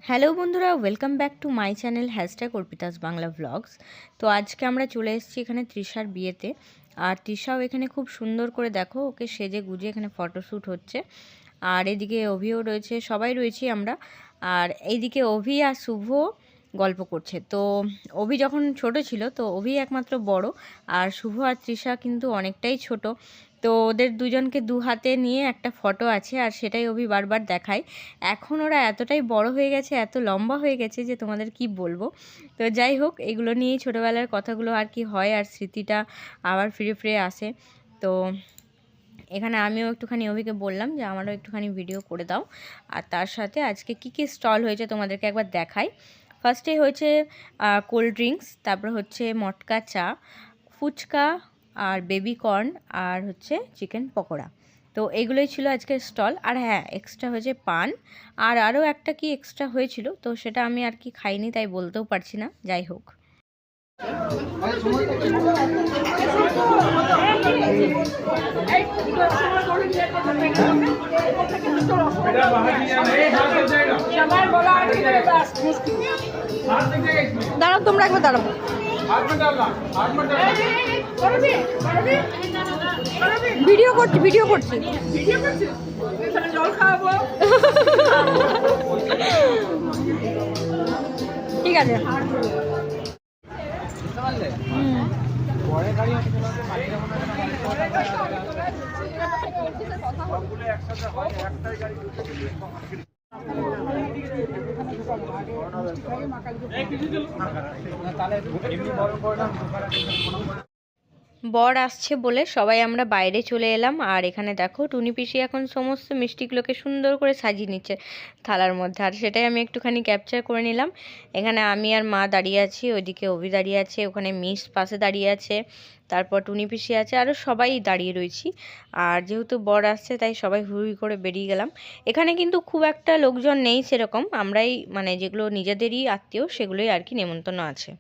Hello বন্ধুরা, welcome back to my channel hashtag Arpita's Bangla vlogs. তো আজকে আমরা চলে এসেছি এখানে তৃষার বিয়েতে। আর তৃষাও এখানে খুব সুন্দর করে দেখো ওকে সেজে গুজে এখানে ফটোশ্যুট হচ্ছে। আর এদিকে অভিও রয়েছে, সবাই রয়েছি আমরা। আর এইদিকে অভি আর শুভ গল্প করছে। তো অভি যখন ছোট ছিল তো অভি একমাত্র বড়, আর শুভ আর তৃষা কিন্তু অনেকটাই ছোট। তো ওদের দুজনকে দু হাতে নিয়ে একটা ফটো আছে, আর সেটাই অভি বারবার দেখায়। এখন ওরা এতটাই বড় হয়ে গেছে, এত লম্বা হয়ে গেছে যে তোমাদের কি বলবো। তো যাই হোক, এগুলো নিয়েই ছোটোবেলার কথাগুলো আর কি হয়, আর স্মৃতিটা আবার ফিরে ফিরে আসে। তো এখানে আমিও একটুখানি অভিকে বললাম যে আমারও একটুখানি ভিডিও করে দাও। আর তার সাথে আজকে কি কি স্টল হয়েছে তোমাদেরকে একবার দেখাই। ফার্স্টে হয়েছে কোল্ড ড্রিঙ্কস, তারপর হচ্ছে মটকা চা, ফুচকা, আর বেবি কর্ন, আর হচ্ছে চিকেন পকোড়া। তো এইগুলোই ছিল আজকের স্টল। আর হ্যাঁ, এক্সট্রা হয়েছে পান, আর আরও একটা কি এক্সট্রা হয়েছিল, তো সেটা আমি আর কি খাইনি, তাই বলতেও পারছি না। যাই হোক, দাঁড়াও তোমরা একবার দাঁড়াও। ভিডিও করছি ভিডিও করছি জল খাওয়াবো। ঠিক আছে। বর আসছে বলে সবাই আমরা বাইরে চলে এলাম। আর এখানে দেখো টুনি পিসি এখন সমস্ত মিষ্টিগুলোকে সুন্দর করে সাজিয়ে নিচ্ছে থালার মধ্যে, আর সেটাই আমি একটুখানি ক্যাপচার করে নিলাম। এখানে আমি আর মা দাঁড়িয়ে আছি, ওইদিকে অভি দাঁড়িয়ে আছে, ওখানে মিস পাশে দাঁড়িয়ে আছে, তারপর টুনি পিসি আছে, আরও সবাই দাঁড়িয়ে রয়েছি। আর যেহেতু বর আসছে তাই সবাই হুড় করে বেরিয়ে গেলাম। এখানে কিন্তু খুব একটা লোকজন নেই সেরকম, আমরাই মানে যেগুলো নিজেদেরই আত্মীয় সেগুলোই আর কি নেমন্তন্ন আছে।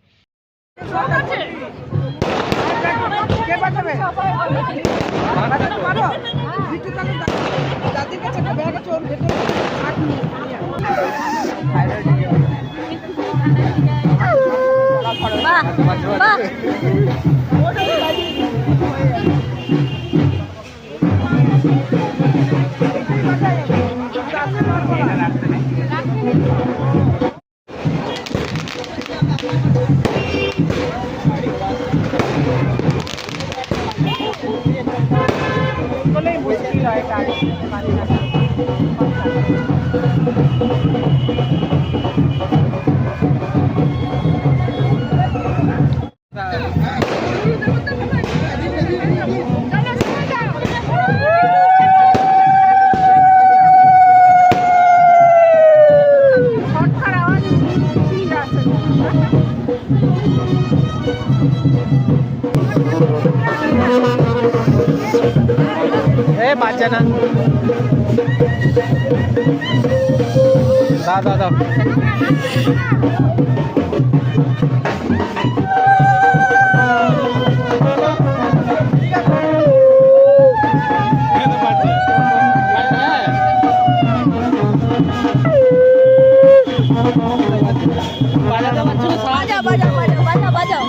বাচ্চা না দাও দাও দাও। বাজাও বাজাও বাজাও বাজাও বাজাও।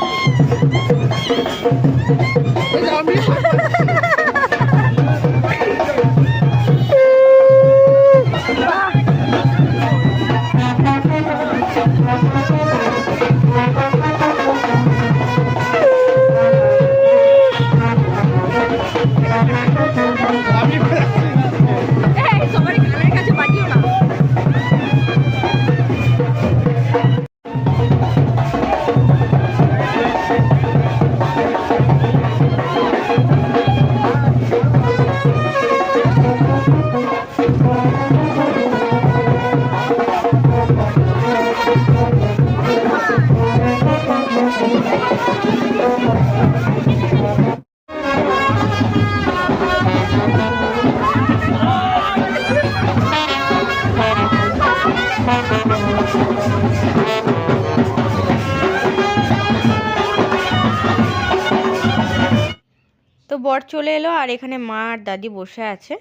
তো বর চলে এলো, আর এখানে মা আর দাদি বসে আছে।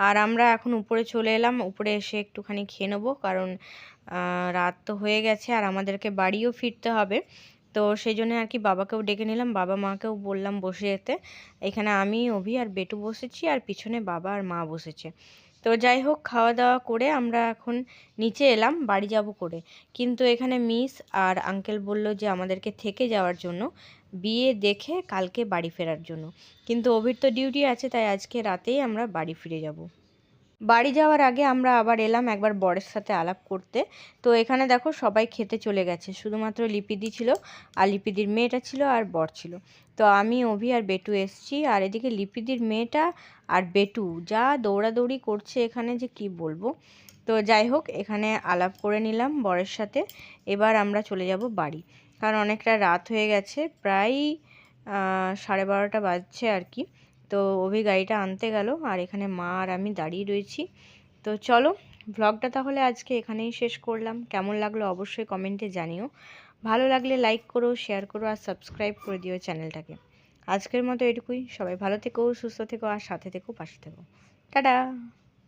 আর আমরা এখন উপরে চলে এলাম, উপরে এসে একটুখানি খেয়ে নেবো, কারণ রাত তো হয়ে গেছে আর আমাদেরকে বাড়িও ফিরতে হবে। তো সেই জন্য আর কি বাবাকেও ডেকে নিলাম, বাবা মাকেও বললাম বসে যেতে। এখানে আমি, অভি আর বেটু বসেছি আর পিছনে বাবা আর মা বসেছে। তো যাই হোক, খাওয়া দাওয়া করে আমরা এখন নিচে এলাম বাড়ি যাব করে। কিন্তু এখানে মিস আর আঙ্কেল বলল যে আমাদেরকে থেকে যাওয়ার জন্য, বিয়ে দেখে কালকে বাড়ি ফেরার জন্য। কিন্তু অভির তো ডিউটি আছে, তাই আজকে রাতেই আমরা বাড়ি ফিরে যাব। বাড়ি যাওয়ার আগে আমরা আবার এলাম একবার বরের সাথে আলাপ করতে। তো এখানে দেখো সবাই খেতে চলে গেছে, শুধুমাত্র লিপিদি ছিল আর লিপিদির মেয়েটা ছিল আর বর ছিল। তো আমি, অভি আর বেটু এসছি, আর এদিকে লিপিদির মেয়েটা আর বেটু যা দৌড়াদৌড়ি করছে এখানে যে কি বলবো। তো যাই হোক, এখানে আলাপ করে নিলাম বরের সাথে। এবার আমরা চলে যাব বাড়ি, কারণ অনেকটা রাত হয়ে গেছে, প্রায় 12:30 বাজছে আর কি। তো অভি গাড়িটা আনতে গেল আর এখানে মা আর আমি দাঁড়িয়ে রয়েছি। তো চলো, ভ্লগটা তাহলে আজকে এখানেই শেষ করলাম। কেমন লাগলো অবশ্যই কমেন্টে জানিও। ভালো লাগলে লাইক করো, শেয়ার করো আর সাবস্ক্রাইব করে দিও চ্যানেলটাকে। আজকের মতো এটুকুই। সবাই ভালো থেকো, সুস্থ থেকো আর সাথে থেকো, পাশে থেকো। টাটা।